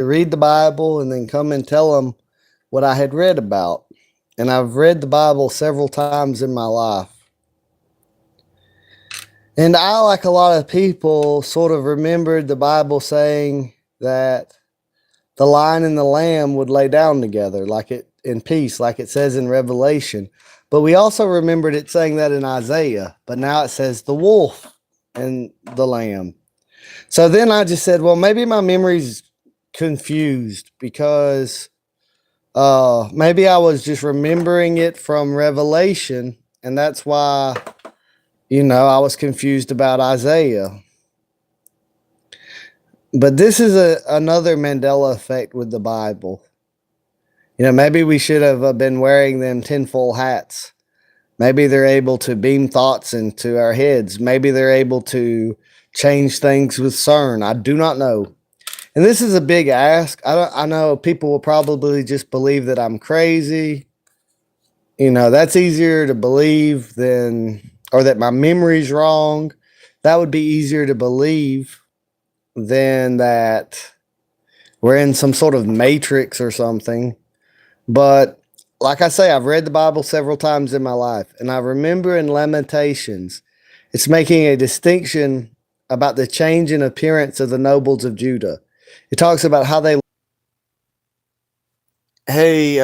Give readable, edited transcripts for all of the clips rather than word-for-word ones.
read the Bible and then come and tell them what I had read about. And I've read the Bible several times in my life. And I, like a lot of people, sort of remembered the Bible saying that the lion and the lamb would lay down together, like it in peace, like it says in Revelation. But we also remembered it saying that in Isaiah. But now it says the wolf and the lamb. So then I just said, well, maybe my memory's confused because maybe I was just remembering it from Revelation, and that's why, I was confused about Isaiah. But this is another Mandela effect with the Bible. Maybe we should have been wearing them tinfoil hats. Maybe they're able to beam thoughts into our heads. Maybe they're able to change things with CERN. I do not know. And this is a big ask. I know people will probably just believe that I'm crazy. That's easier to believe or that my memory's wrong. That would be easier to believe than that we're in some sort of matrix or something. But like I say, I've read the Bible several times in my life. And I remember in Lamentations, it's making a distinction about the change in appearance of the nobles of Judah. It talks about how they. Hey,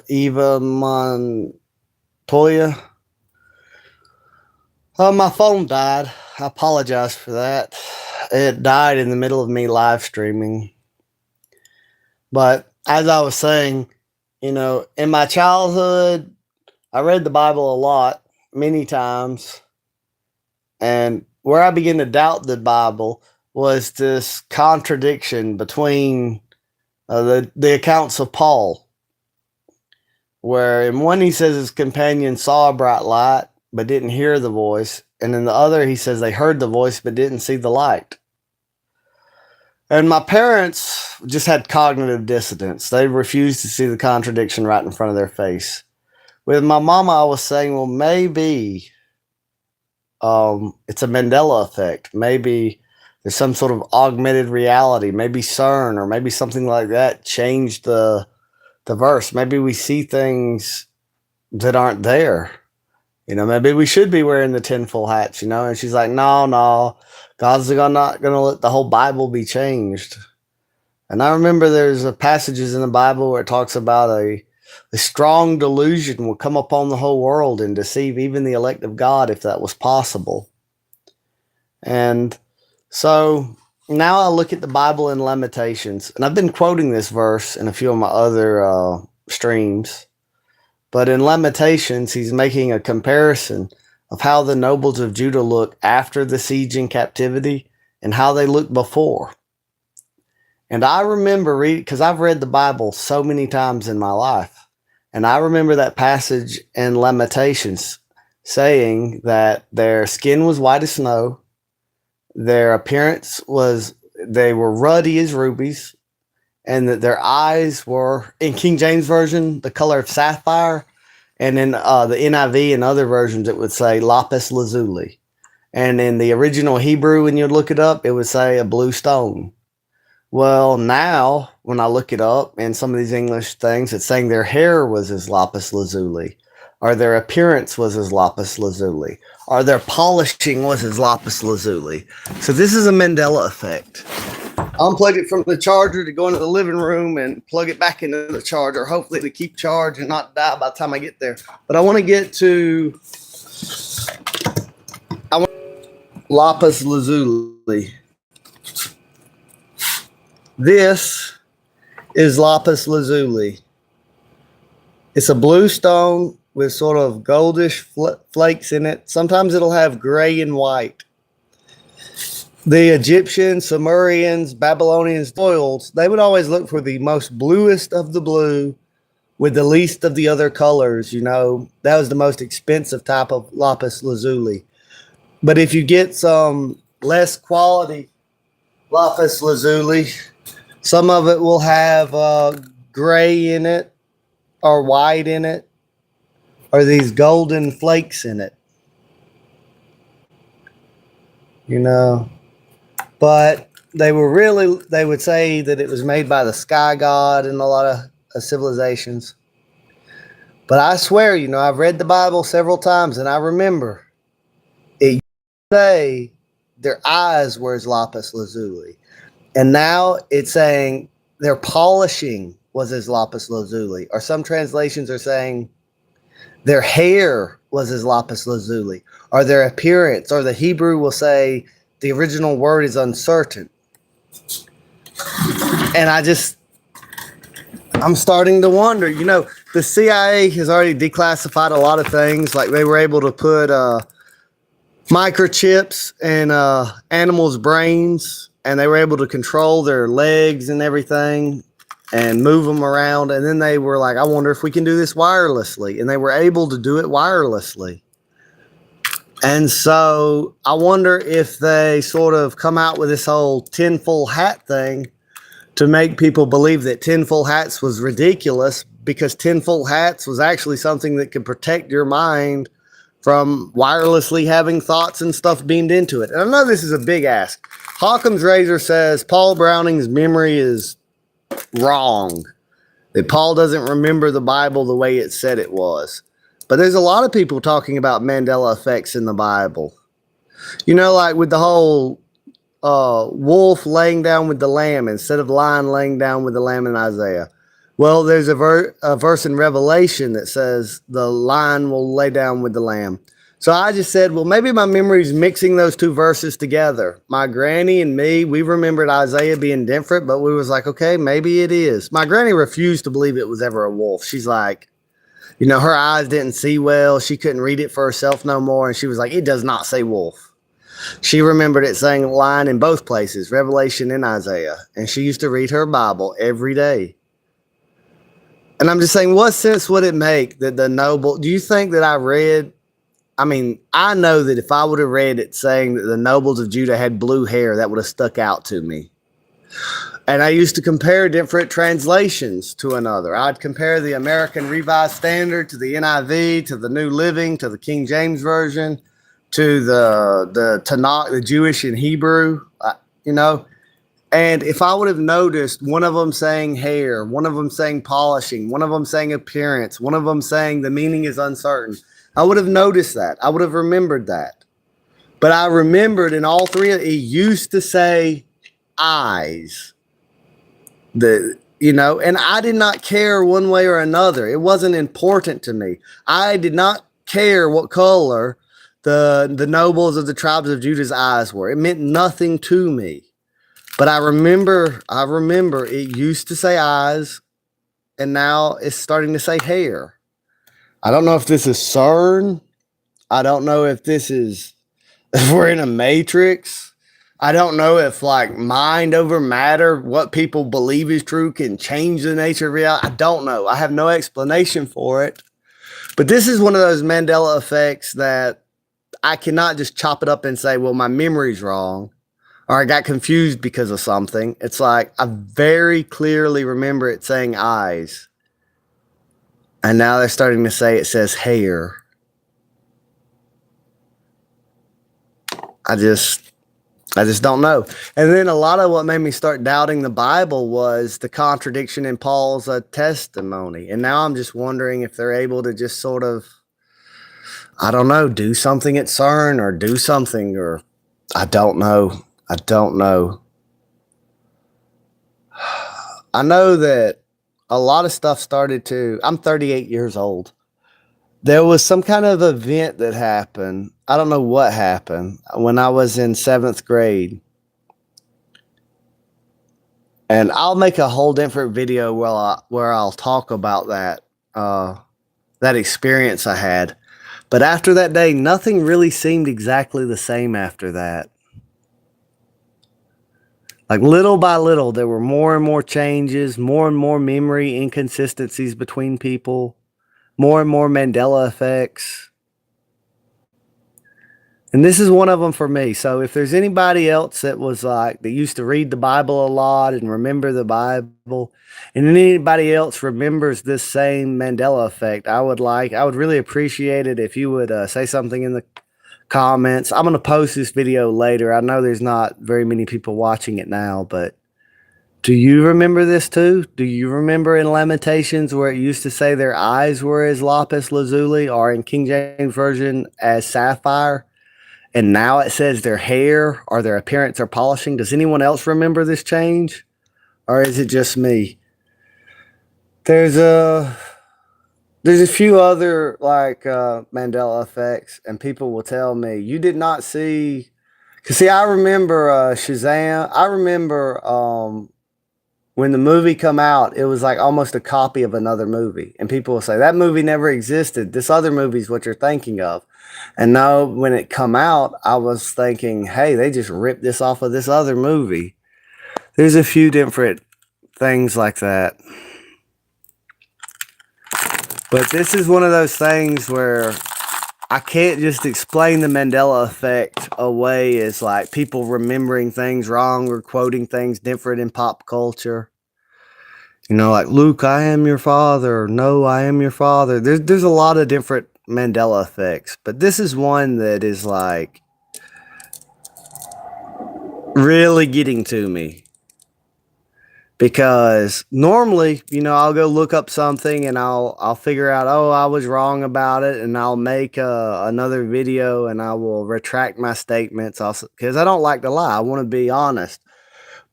Eva Montoya. My phone died. I apologize for that. It died in the middle of me live streaming. But as I was saying, in my childhood, I read the Bible a lot, many times. And where I began to doubt the Bible was this contradiction between the accounts of Paul, where in one he says his companion saw a bright light but didn't hear the voice, and in the other he says they heard the voice but didn't see the light. And my parents just had cognitive dissonance. They refused to see the contradiction right in front of their face. With my mama, I was saying, well, maybe it's a Mandela effect. Maybe there's some sort of augmented reality. Maybe CERN or maybe something like that changed the verse. Maybe we see things that aren't there. Maybe we should be wearing the tinfoil hats, And she's like, no, God's not going to let the whole Bible be changed. And I remember there's passages in the Bible where it talks about a strong delusion will come upon the whole world and deceive even the elect of God if that was possible. And so now I look at the Bible in Lamentations, and I've been quoting this verse in a few of my other streams. But in Lamentations, he's making a comparison of how the nobles of Judah look after the siege and captivity and how they look before. And I remember reading, because I've read the Bible so many times in my life, and I remember that passage in Lamentations saying that their skin was white as snow, their appearance they were ruddy as rubies, and that their eyes were, in King James Version, the color of sapphire, and in the NIV and other versions it would say lapis lazuli, and in the original Hebrew, when you look it up, it would say a blue stone. Well, now when I look it up in some of these English things, it's saying their hair was as lapis lazuli, or their appearance was as lapis lazuli, or their polishing was as lapis lazuli. So this is a Mandela effect. Unplug it from the charger to go into the living room and plug it back into the charger, hopefully to keep charge and not die by the time I get there. But I want to get to lapis lazuli. This is lapis lazuli. It's a blue stone with sort of goldish flakes in it. Sometimes it'll have gray and white. The Egyptians, Sumerians, Babylonians, oils, they would always look for the most bluest of the blue with the least of the other colors. That was the most expensive type of lapis lazuli. But if you get some less quality lapis lazuli, some of it will have gray in it or white in it or these golden flakes in it. But they would say that it was made by the sky god in a lot of civilizations. But I swear, I've read the Bible several times, and I remember it used to say their eyes were as lapis lazuli. And now it's saying their polishing was as lapis lazuli. Or some translations are saying their hair was as lapis lazuli. Or their appearance. Or the Hebrew will say the original word is uncertain. And I'm starting to wonder, the CIA has already declassified a lot of things. Like they were able to put microchips in animals' brains, and they were able to control their legs and everything and move them around. And then they were like, I wonder if we can do this wirelessly. And they were able to do it wirelessly. And so I wonder if they sort of come out with this whole tinfoil hat thing to make people believe that tinfoil hats was ridiculous, because tinfoil hats was actually something that could protect your mind from wirelessly having thoughts and stuff beamed into it. And I know this is a big ask. Hawkins Razor says Paul Browning's memory is wrong, that Paul doesn't remember the Bible the way it said it was. But there's a lot of people talking about Mandela effects in the Bible. Like with the whole wolf laying down with the lamb instead of lion laying down with the lamb in Isaiah. Well, there's a verse in Revelation that says the lion will lay down with the lamb. So I just said, well, maybe my memory's mixing those two verses together. My granny and me, we remembered Isaiah being different, but we was like, okay, maybe it is. My granny refused to believe it was ever a wolf. She's like, her eyes didn't see well. She couldn't read it for herself no more. And she was like, it does not say wolf. She remembered it saying lion in both places, Revelation and Isaiah. And she used to read her Bible every day. And I'm just saying, what sense would it make that the noble, do you think that I know that if I would have read it saying that the nobles of Judah had blue hair, that would have stuck out to me. And I used to compare different translations to another. I'd compare the American Revised Standard to the NIV, to the New Living, to the King James Version, to the Tanakh, the Jewish and Hebrew, And if I would have noticed one of them saying hair, one of them saying polishing, one of them saying appearance, one of them saying the meaning is uncertain, I would have noticed that. I would have remembered that. But I remembered in all three, it used to say eyes. And I did not care one way or another. It wasn't important to me. I did not care what color the nobles of the tribes of Judah's eyes were. It meant nothing to me. But I remember it used to say eyes, and now it's starting to say hair. I don't know if this is CERN. I don't know if if we're in a matrix. I don't know if mind over matter, what people believe is true, can change the nature of reality. I don't know. I have no explanation for it. But this is one of those Mandela effects that I cannot just chop it up and say, well, my memory's wrong, or I got confused because of something. It's like I very clearly remember it saying eyes. And now they're starting to say it says hair. I just don't know. And then a lot of what made me start doubting the Bible was the contradiction in Paul's testimony. And now I'm just wondering if they're able to just sort of, I don't know, do something at CERN or do something, or I don't know. I know that a lot of stuff I'm 38 years old. There was some kind of event that happened. I don't know what happened when I was in 7th grade. And I'll make a whole different video where I'll talk about that experience I had. But after that day, nothing really seemed exactly the same after that. Like little by little, there were more and more changes, more and more memory inconsistencies between people, more and more Mandela effects. And this is one of them for me. So if there's anybody else that used to read the Bible a lot and remember the Bible, and anybody else remembers this same Mandela effect, I would really appreciate it if you would say something in the comments. I'm going to post this video later. I know there's not very many people watching it now, but do you remember this too? Do you remember in Lamentations where it used to say their eyes were as lapis lazuli, or in King James Version as sapphire? And now it says their hair or their appearance or polishing. Does anyone else remember this change? Or is it just me? There's a few other like Mandela effects, and people will tell me you did not see. Cause see, I remember Shazam. I remember when the movie come out, it was like almost a copy of another movie, and people will say that movie never existed. This other movie is what you're thinking of. And now when it come out, I was thinking, hey, they just ripped this off of this other movie. There's a few different things like that. But this is one of those things where I can't just explain the Mandela effect away as like people remembering things wrong or quoting things different in pop culture. You know, like, Luke, I am your father. No, I am your father. There's a lot of different Mandela effects, but this is one that is like really getting to me. Because normally, you know, I'll go look up something and I'll figure out, oh, I was wrong about it, and I'll make another video and I will retract my statements also, because I don't like to lie. I want to be honest.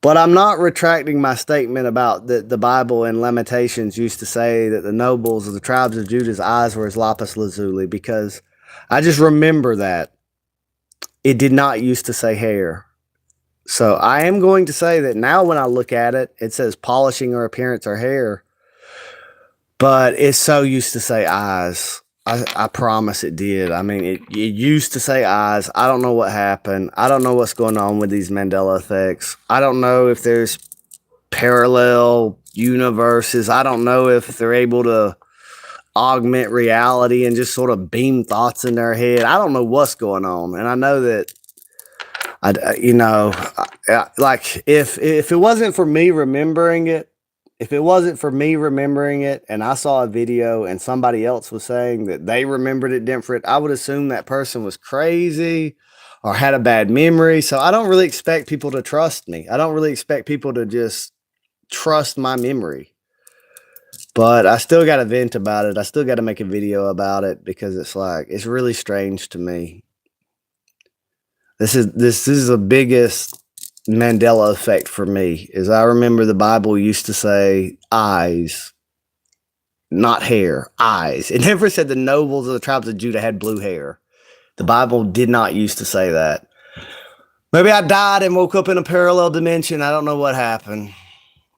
But I'm not retracting my statement about that the Bible in Lamentations used to say that the nobles of the tribes of Judah's eyes were as lapis lazuli, because I just remember that it did not used to say hair. So I am going to say that now when I look at it, it says polishing or appearance or hair. But it's so used to say eyes. I promise it did. I mean, it used to say eyes. I don't know what happened. I don't know what's going on with these Mandela effects. I don't know if there's parallel universes. I don't know if they're able to augment reality and just sort of beam thoughts in their head. I don't know what's going on. And I know that like if it wasn't for me remembering it, and I saw a video and somebody else was saying that they remembered it different, I would assume that person was crazy or had a bad memory. So I don't really expect people to trust me. I don't really expect people to just trust my memory. But I still got to vent about it. I still got to make a video about it because it's like, it's really strange to me. This is the biggest Mandela effect for me, is I remember the Bible used to say eyes, not hair, eyes. It never said the nobles of the tribes of Judah had blue hair. The Bible did not used to say that. Maybe I died and woke up in a parallel dimension. I don't know what happened.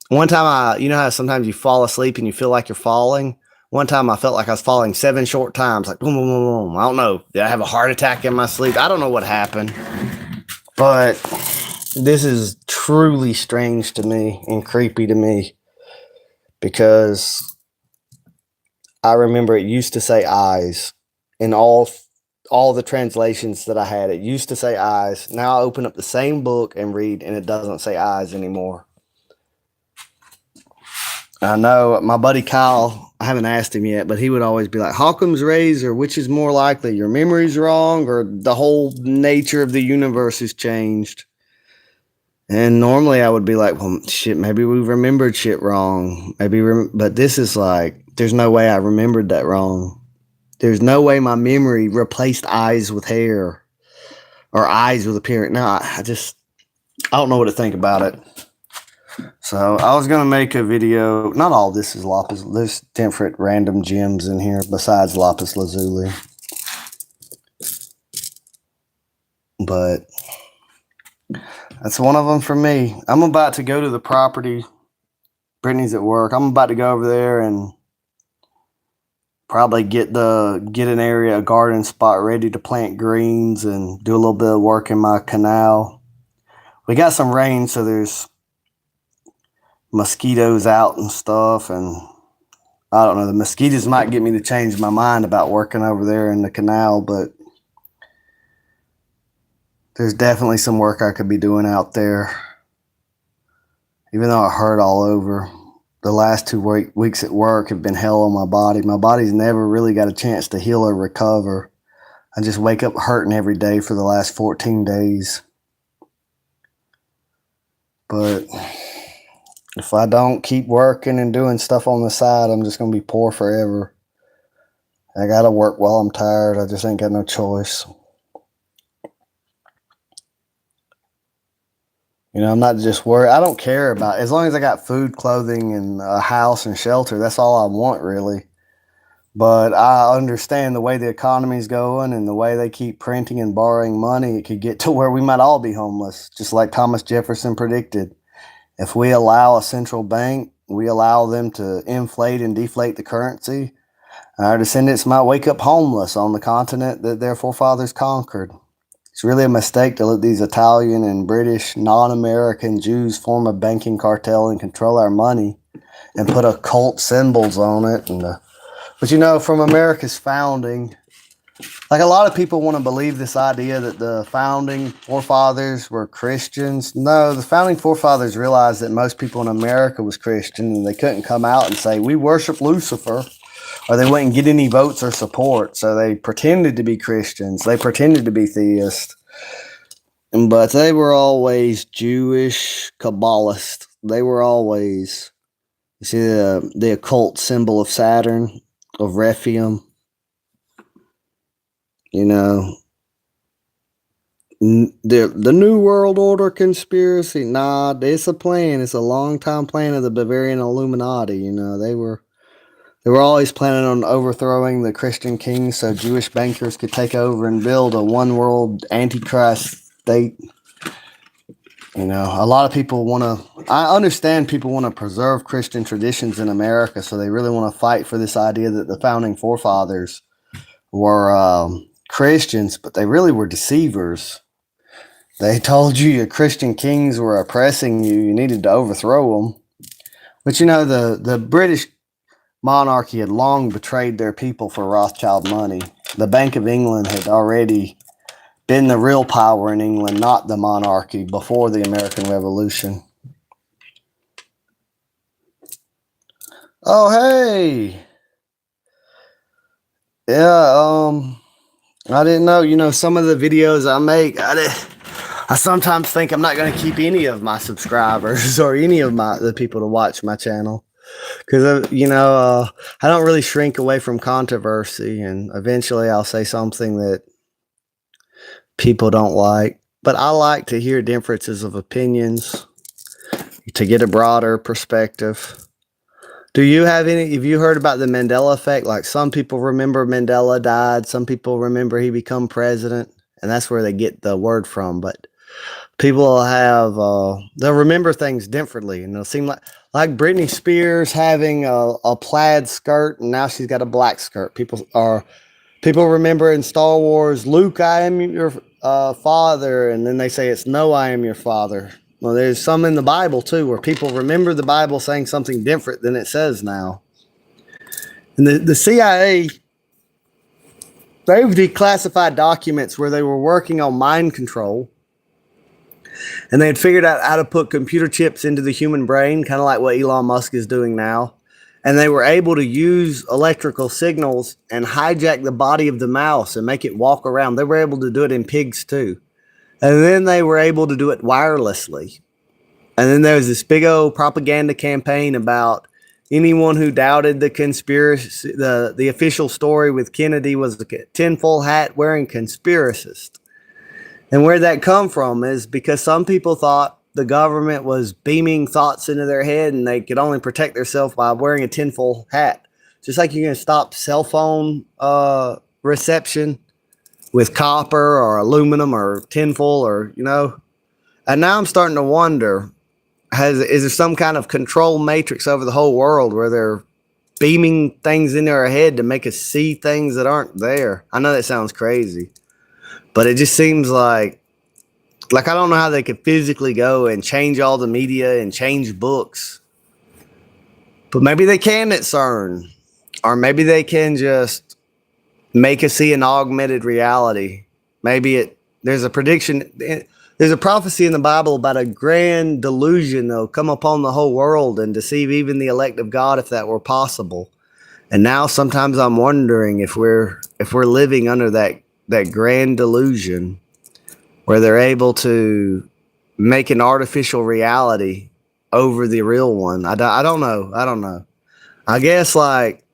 One time you know how sometimes you fall asleep and you feel like you're falling? One time I felt like I was falling 7 short times, like boom, boom, boom, boom. I don't know. Did I have a heart attack in my sleep? I don't know what happened. But this is truly strange to me and creepy to me, because I remember it used to say eyes in all the translations that I had. It used to say eyes. Now I open up the same book and read, and it doesn't say eyes anymore. I know my buddy Kyle, I haven't asked him yet, but he would always be like, Occam's razor, which is more likely, your memory's wrong or the whole nature of the universe has changed? And normally I would be like, well, shit, maybe we remembered shit wrong. But this is like, there's no way I remembered that wrong. There's no way my memory replaced eyes with hair or eyes with appearance. No, I don't know what to think about it. So I was going to make a video. Not all this is lapis. There's different random gems in here besides lapis lazuli. But that's one of them for me. I'm about to go to the property. Brittany's at work. I'm about to go over there and probably get an area, a garden spot ready to plant greens and do a little bit of work in my canal. We got some rain, so there's mosquitoes out and stuff, and I don't know, the mosquitoes might get me to change my mind about working over there in the canal, but there's definitely some work I could be doing out there, even though it hurt all over. The last 2 weeks at work have been hell on my body. My body's never really got a chance to heal or recover. I just wake up hurting every day for the last 14 days. But if I don't keep working and doing stuff on the side, I'm just going to be poor forever. I got to work while I'm tired. I just ain't got no choice. You know, I'm not just worried. I don't care about, as long as I got food, clothing, and a house and shelter, that's all I want, really. But I understand the way the economy's going and the way they keep printing and borrowing money, it could get to where we might all be homeless, just like Thomas Jefferson predicted. If we allow a central bank, we allow them to inflate and deflate the currency, our descendants might wake up homeless on the continent that their forefathers conquered. It's really a mistake to let these Italian and British non-American Jews form a banking cartel and control our money and put occult symbols on it. But you know, from America's founding, like a lot of people want to believe this idea that the founding forefathers were Christians. No, the founding forefathers realized that most people in America was Christian and they couldn't come out and say, we worship Lucifer, or they wouldn't get any votes or support. So they pretended to be Christians. They pretended to be theists. But they were always Jewish Kabbalists. They were always, you see the occult symbol of Saturn, of Rephium. You know, the New World Order conspiracy. Nah, it's a plan. It's a long-time plan of the Bavarian Illuminati. You know, they were always planning on overthrowing the Christian kings so Jewish bankers could take over and build a one-world antichrist state. You know, a lot of people want to, I understand people want to preserve Christian traditions in America, so they really want to fight for this idea that the founding forefathers were Christians, but they really were deceivers. They told you your Christian kings were oppressing you, you needed to overthrow them. But you know, the British monarchy had long betrayed their people for Rothschild money. The Bank of England had already been the real power in England, not the monarchy, before the American Revolution. Oh, hey. Yeah, I didn't know, you know, some of the videos I make, I sometimes think I'm not going to keep any of my subscribers or any of the people to watch my channel. Because, you know, I don't really shrink away from controversy, and eventually I'll say something that people don't like. But I like to hear differences of opinions to get a broader perspective. Have you heard about the Mandela effect? Like, some people remember Mandela died, some people remember he became president, and that's where they get the word from. But people they'll remember things differently, and it'll seem like Britney Spears having a plaid skirt, and now she's got a black skirt. People remember in Star Wars, Luke, I am your father, and then they say it's no, I am your father. Well, there's some in the Bible too, where people remember the Bible saying something different than it says now. And the CIA, they've declassified documents where they were working on mind control. And they had figured out how to put computer chips into the human brain, kind of like what Elon Musk is doing now. And they were able to use electrical signals and hijack the body of the mouse and make it walk around. They were able to do it in pigs too. And then they were able to do it wirelessly. And then there was this big old propaganda campaign about anyone who doubted the conspiracy, the official story with Kennedy was a tinfoil hat wearing conspiracist. And where that come from is because some people thought the government was beaming thoughts into their head and they could only protect themselves by wearing a tinfoil hat. Just like you're going to stop cell phone reception with copper or aluminum or tinfoil, or, you know. And now I'm starting to wonder, is there some kind of control matrix over the whole world where they're beaming things into our head to make us see things that aren't there? I know that sounds crazy, but it just seems like I don't know how they could physically go and change all the media and change books. But maybe they can at CERN, or maybe they can just make us see an augmented reality. Maybe there's a prediction, there's a prophecy in the Bible about a grand delusion that'll come upon the whole world and deceive even the elect of God, if that were possible. And now sometimes I'm wondering if we're living under that that grand delusion where they're able to make an artificial reality over the real one. I don't know. I don't know. I guess like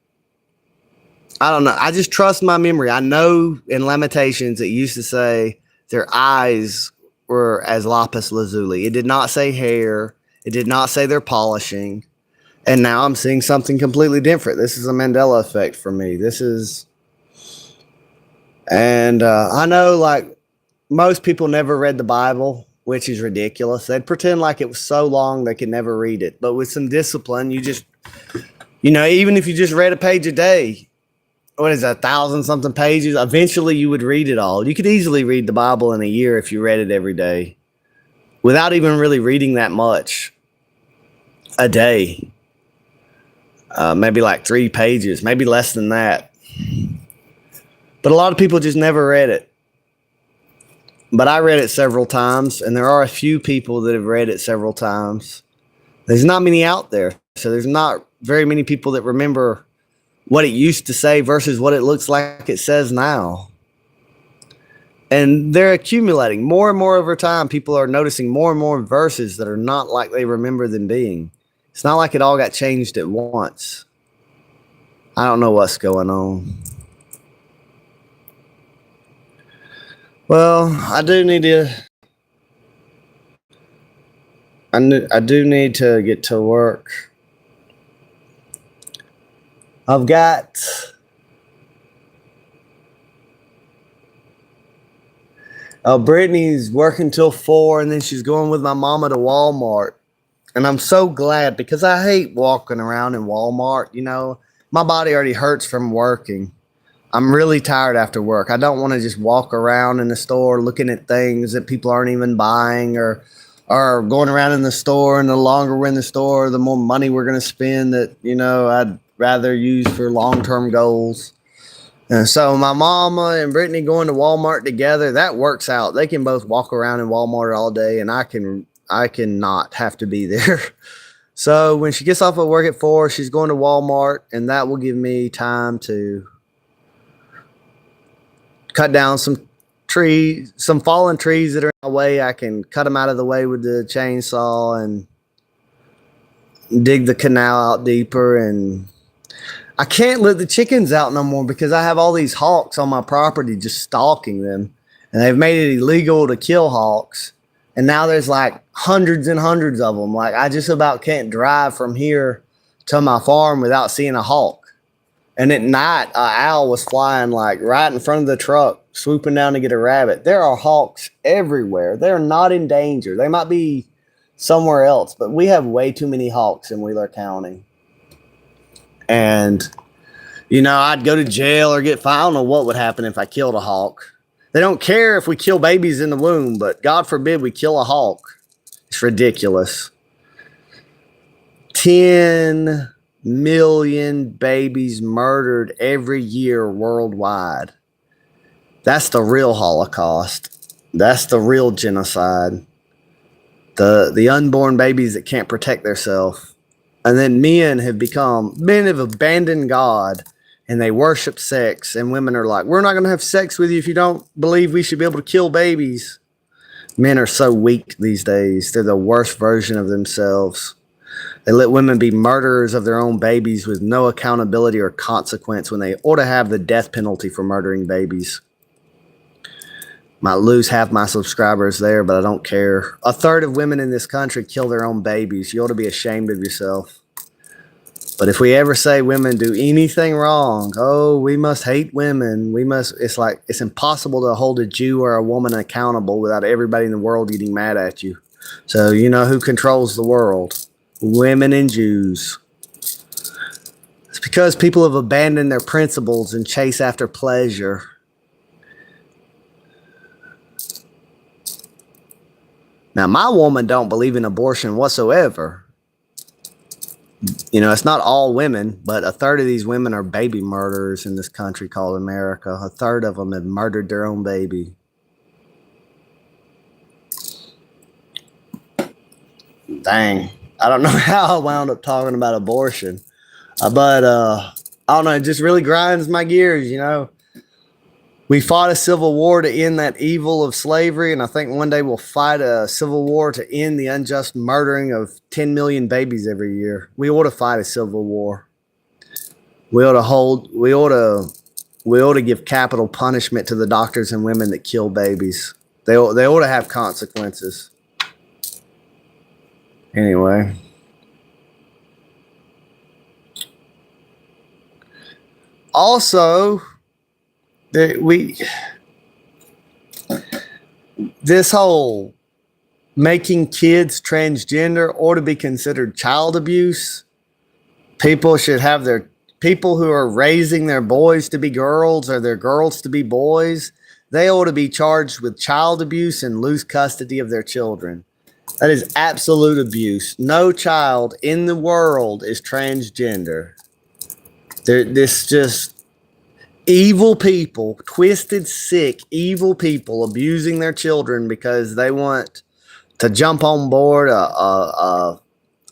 I don't know. I just trust my memory. I know in Lamentations it used to say their eyes were as lapis lazuli. It did not say hair. It did not say they're polishing. And now I'm seeing something completely different. This is a Mandela effect for me. And I know like most people never read the Bible, which is ridiculous. They'd pretend like it was so long they could never read it. But with some discipline, even if you just read a page a day, what is that, 1,000-something pages? Eventually you would read it all. You could easily read the Bible in a year if you read it every day without even really reading that much a day. Maybe like 3 pages, maybe less than that. But a lot of people just never read it. But I read it several times, and there are a few people that have read it several times. There's not many out there, so there's not very many people that remember what it used to say versus what it looks like it says now. And they're accumulating more and more over time. People are noticing more and more verses that are not like they remember them being. It's not like it all got changed at once. I don't know what's going on. Well, I do need to get to work. I've got Brittany's working till 4, and then she's going with my mama to Walmart. And I'm so glad because I hate walking around in Walmart. You know, my body already hurts from working. I'm really tired after work. I don't want to just walk around in the store looking at things that people aren't even buying or going around in the store. And the longer we're in the store, the more money we're going to spend that, I'd rather use for long-term goals. And so my mama and Brittany going to Walmart together, that works out. They can both walk around in Walmart all day, and I can not have to be there. So when she gets off of work at 4, she's going to Walmart, and that will give me time to cut down some fallen trees that are in my way. I can cut them out of the way with the chainsaw and dig the canal out deeper. And I can't let the chickens out no more because I have all these hawks on my property just stalking them. And they've made it illegal to kill hawks. And now there's like hundreds and hundreds of them. Like I just about can't drive from here to my farm without seeing a hawk. And at night, an owl was flying like right in front of the truck, swooping down to get a rabbit. There are hawks everywhere. They're not in danger. They might be somewhere else, but we have way too many hawks in Wheeler County. And, I'd go to jail or get fined. I don't know what would happen if I killed a hawk. They don't care if we kill babies in the womb, but God forbid we kill a hawk. It's ridiculous. 10 million babies murdered every year worldwide. That's the real Holocaust. That's the real genocide. The unborn babies that can't protect themselves. And then men have abandoned God, and they worship sex, and women are like, we're not going to have sex with you if you don't believe we should be able to kill babies. Men are so weak these days. They're the worst version of themselves. They let women be murderers of their own babies with no accountability or consequence when they ought to have the death penalty for murdering babies. Might lose half my subscribers there, but I don't care. 1/3 of women in this country kill their own babies. You ought to be ashamed of yourself. But if we ever say women do anything wrong, we must hate women. It's impossible to hold a Jew or a woman accountable without everybody in the world getting mad at you. So you know who controls the world? Women and Jews. It's because people have abandoned their principles and chase after pleasure. Now, my woman don't believe in abortion whatsoever. It's not all women, but 1/3 of these women are baby murderers in this country called America. 1/3 of them have murdered their own baby. Dang. I don't know how I wound up talking about abortion. But I don't know. It just really grinds my gears, We fought a civil war to end that evil of slavery, and I think one day we'll fight a civil war to end the unjust murdering of 10 million babies every year. We ought to fight a civil war. We ought to give capital punishment to the doctors and women that kill babies. They ought to have consequences. Anyway. Also, this whole making kids transgender ought to be considered child abuse. People who are raising their boys to be girls or their girls to be boys, they ought to be charged with child abuse and lose custody of their children. That is absolute abuse. No child in the world is transgender. This just evil people, twisted, sick, evil people abusing their children because they want to jump on board a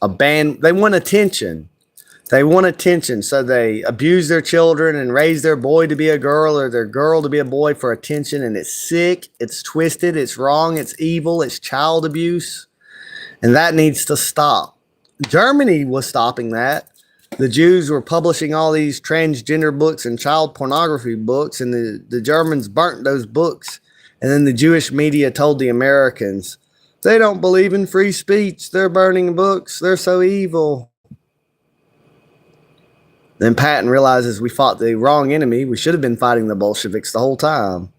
band. They want attention. They want attention, so they abuse their children and raise their boy to be a girl or their girl to be a boy for attention, and it's sick, it's twisted, it's wrong, it's evil, it's child abuse, and that needs to stop. Germany was stopping that. The Jews were publishing all these transgender books and child pornography books, and the Germans burnt those books, and then the Jewish media told the Americans, they don't believe in free speech, they're burning books, they're so evil. Then Patton realizes we fought the wrong enemy. We should have been fighting the Bolsheviks the whole time.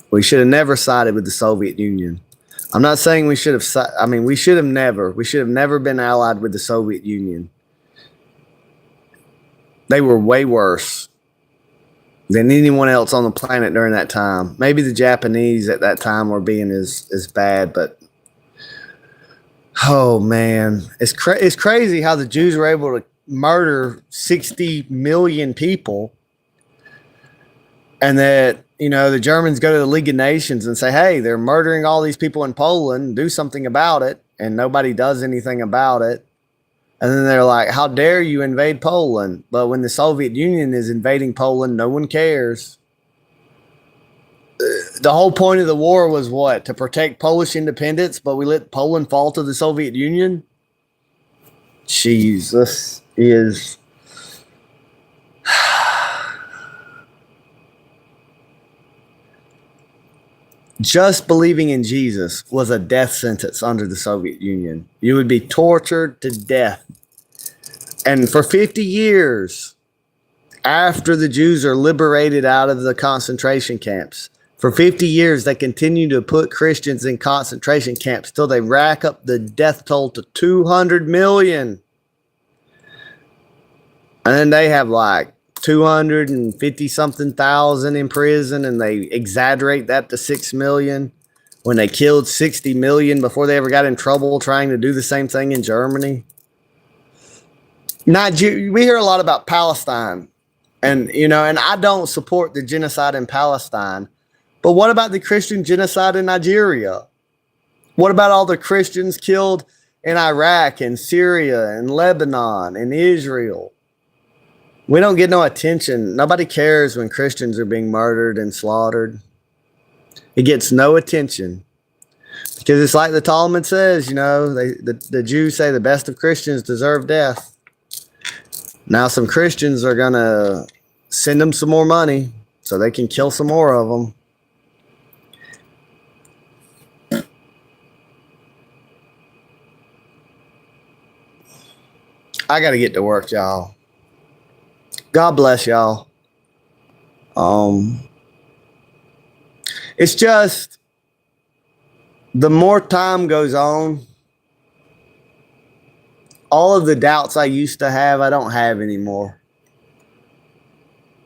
We should have never sided with the Soviet Union. I'm not saying we should have. We should have never. We should have never been allied with the Soviet Union. They were way worse than anyone else on the planet during that time. Maybe the Japanese at that time were being as bad, but oh man, it's crazy how the Jews were able to murder 60 million people, and that, you know, the Germans go to the League of Nations and say, hey, they're murdering all these people in Poland, do something about it, and nobody does anything about it. And then they're like, how dare you invade Poland? But when the Soviet Union is invading Poland, no one cares. The whole point of the war was what? To protect Polish independence, but we let Poland fall to the Soviet Union? Jesus is... Just believing in Jesus was a death sentence under the Soviet Union. You would be tortured to death. And for 50 years, after the Jews are liberated out of the concentration camps, for 50 years, they continue to put Christians in concentration camps till they rack up the death toll to 200 million. And then they have like 250 something thousand in prison, and they exaggerate that to 6 million when they killed 60 million before they ever got in trouble trying to do the same thing in Germany. We hear a lot about Palestine, and I don't support the genocide in Palestine. But what about the Christian genocide in Nigeria? What about all the Christians killed in Iraq and Syria and Lebanon and Israel? We don't get no attention. Nobody cares when Christians are being murdered and slaughtered. It gets no attention. Because it's like the Talmud says, the Jews say the best of Christians deserve death. Now some Christians are going to send them some more money so they can kill some more of them. I got to get to work, y'all. God bless y'all. It's just the more time goes on, all of the doubts I used to have, I don't have anymore.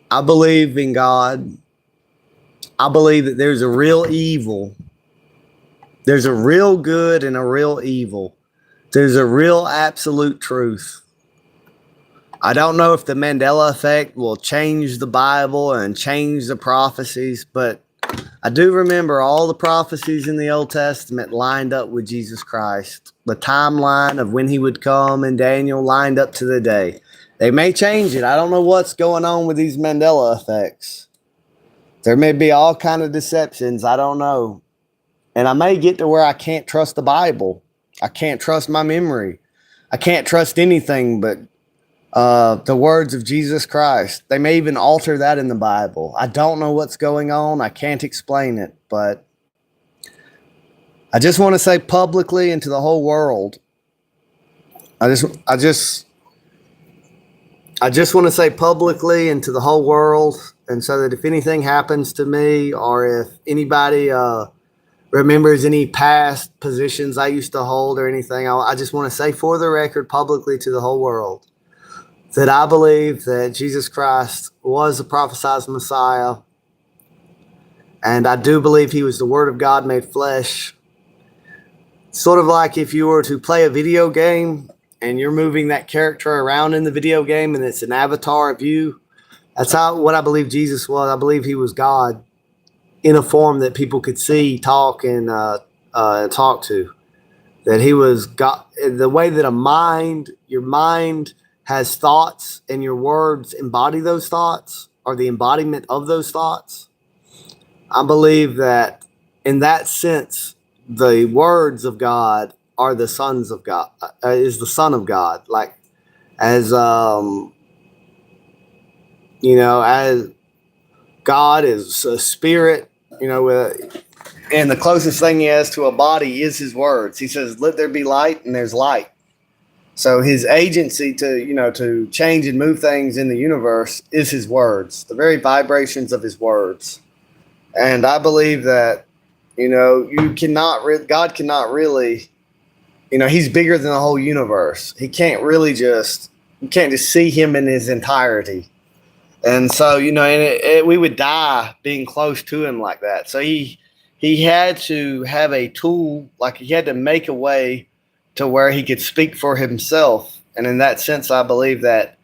I believe in God. I believe that there's a real evil. There's a real good and a real evil. There's a real absolute truth. I don't know if the Mandela effect will change the Bible and change the prophecies, but I do remember all the prophecies in the Old Testament lined up with Jesus Christ. The timeline of when he would come and Daniel lined up to the day. They may change it. I don't know what's going on with these Mandela effects. There may be all kind of deceptions. I don't know. And I may get to where I can't trust the Bible. I can't trust my memory. I can't trust anything but the words of Jesus Christ. They may even alter that in the Bible. I don't know what's going on. I can't explain it, but I just want to say publicly and to the whole world. I just want to say publicly and to the whole world, and so that if anything happens to me, or if anybody remembers any past positions I used to hold or anything, I just want to say for the record publicly to the whole world that I believe that Jesus Christ was the prophesied Messiah, and I do believe he was the Word of God made flesh. Sort of like if you were to play a video game and you're moving that character around in the video game and it's an avatar of you. That's what I believe Jesus was. I believe he was God in a form that people could see, talk, and talk to. That he was God. The way that your mind has thoughts and your words embody those thoughts, or the embodiment of those thoughts. I believe that in that sense, the words of God are the sons of God, is the Son of God. Like, as, as God is a spirit, and the closest thing he has to a body is his words. He says, let there be light, and there's light. So his agency to change and move things in the universe is his words, the very vibrations of his words. And I believe that, God cannot really, he's bigger than the whole universe. He can't really you can't just see him in his entirety. And so, we would die being close to him like that. So he had to have a tool, like he had to make a way to where he could speak for himself. And in that sense, I believe that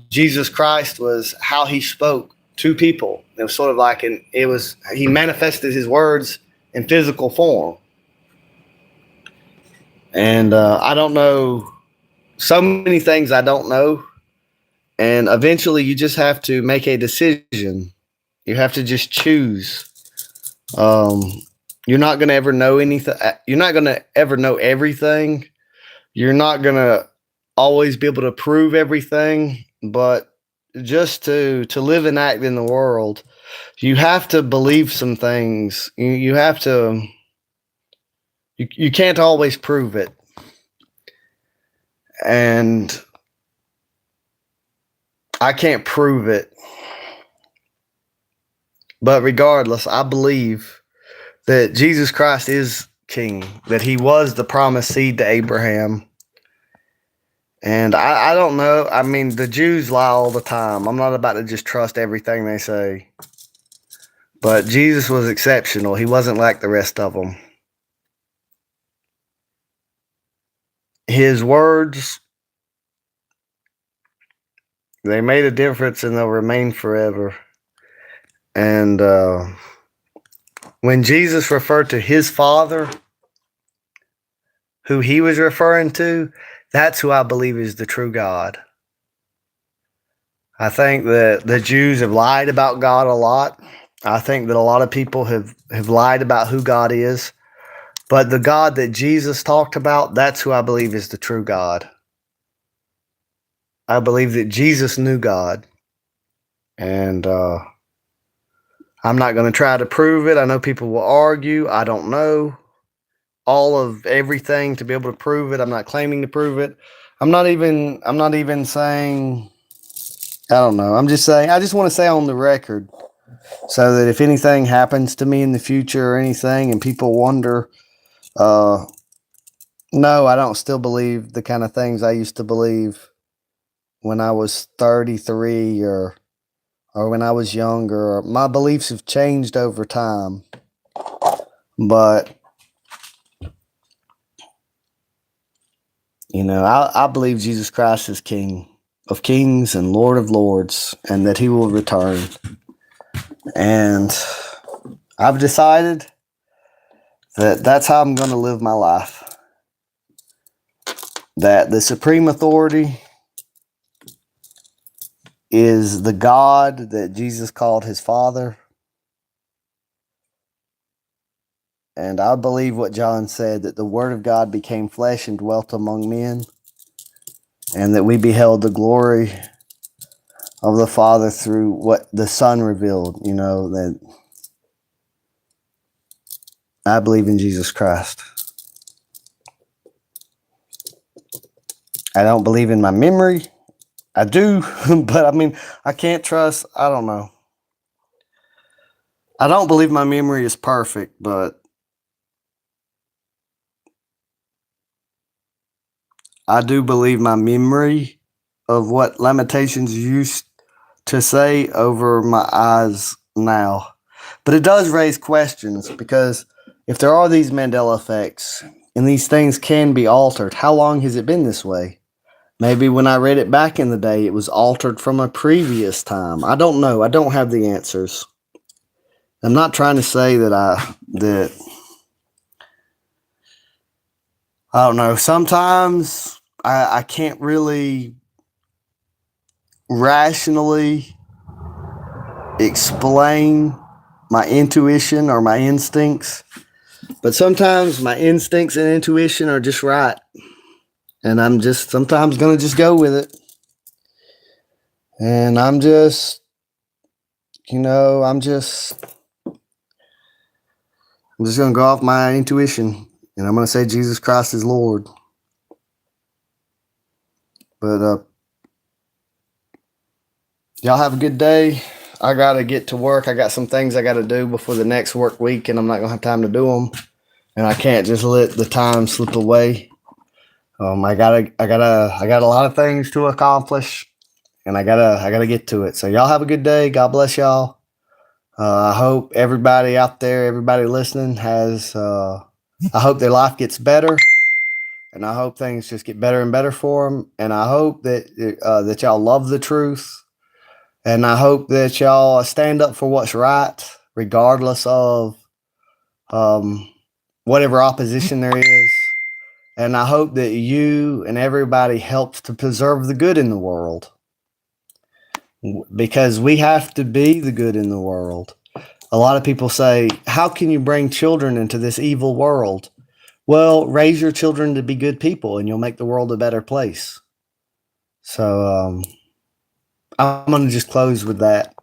Jesus Christ was how he spoke to people. It was sort of like he manifested his words in physical form. And I don't know so many things I don't know. And eventually you just have to make a decision. You have to just choose. You're not going to ever know anything. You're not going to ever know everything. You're not going to always be able to prove everything. But just to live and act in the world, you have to believe some things. You have to. You can't always prove it. And I can't prove it. But regardless, I believe that Jesus Christ is king, that he was the promised seed to Abraham. And I don't know. I mean, the Jews lie all the time. I'm not about to just trust everything they say. But Jesus was exceptional. He wasn't like the rest of them. His words, they made a difference and they'll remain forever. And when Jesus referred to his Father, who he was referring to, that's who I believe is the true God. I think that the Jews have lied about God a lot. I think that a lot of people have lied about who God is. But the God that Jesus talked about, that's who I believe is the true God. I believe that Jesus knew God. And I'm not going to try to prove it. I know people will argue. I don't know all of everything to be able to prove it. I'm not claiming to prove it. I'm not even saying, I don't know. I'm just saying, I just want to say on the record so that if anything happens to me in the future or anything and people wonder, no, I don't still believe the kind of things I used to believe when I was 33 or when I was younger. My beliefs have changed over time. But I believe Jesus Christ is King of kings and Lord of lords, and that he will return. And I've decided that that's how I'm going to live my life. That the supreme authority is the God that Jesus called his Father. And I believe what John said, that the Word of God became flesh and dwelt among men, and that we beheld the glory of the Father through what the Son revealed. You know, that I believe in Jesus Christ. I don't believe in my memory. I do, but I mean, I can't trust, I don't know. I don't believe my memory is perfect, but I do believe my memory of what Lamentations used to say over my eyes now. But it does raise questions, because if there are these Mandela effects and these things can be altered, how long has it been this way? Maybe when I read it back in the day, it was altered from a previous time. I don't know. I don't have the answers. I'm not trying to say that I don't know. Sometimes I can't really rationally explain my intuition or my instincts, but sometimes my instincts and intuition are just right, and I'm just sometimes gonna just go with it. And I'm just gonna go off my intuition, and I'm gonna say Jesus Christ is Lord. But y'all have a good day. I gotta get to work. I got some things I gotta do before the next work week, and I'm not gonna have time to do them. And I can't just let the time slip away. I got a lot of things to accomplish, and I gotta get to it. So y'all have a good day. God bless y'all. I hope everybody out there, everybody listening, has. I hope their life gets better, and I hope things just get better and better for them. And I hope that y'all love the truth. And I hope that y'all stand up for what's right, regardless of whatever opposition there is. And I hope that you and everybody helps to preserve the good in the world, because we have to be the good in the world. A lot of people say, how can you bring children into this evil world? Well, raise your children to be good people, and you'll make the world a better place. So I'm going to just close with that.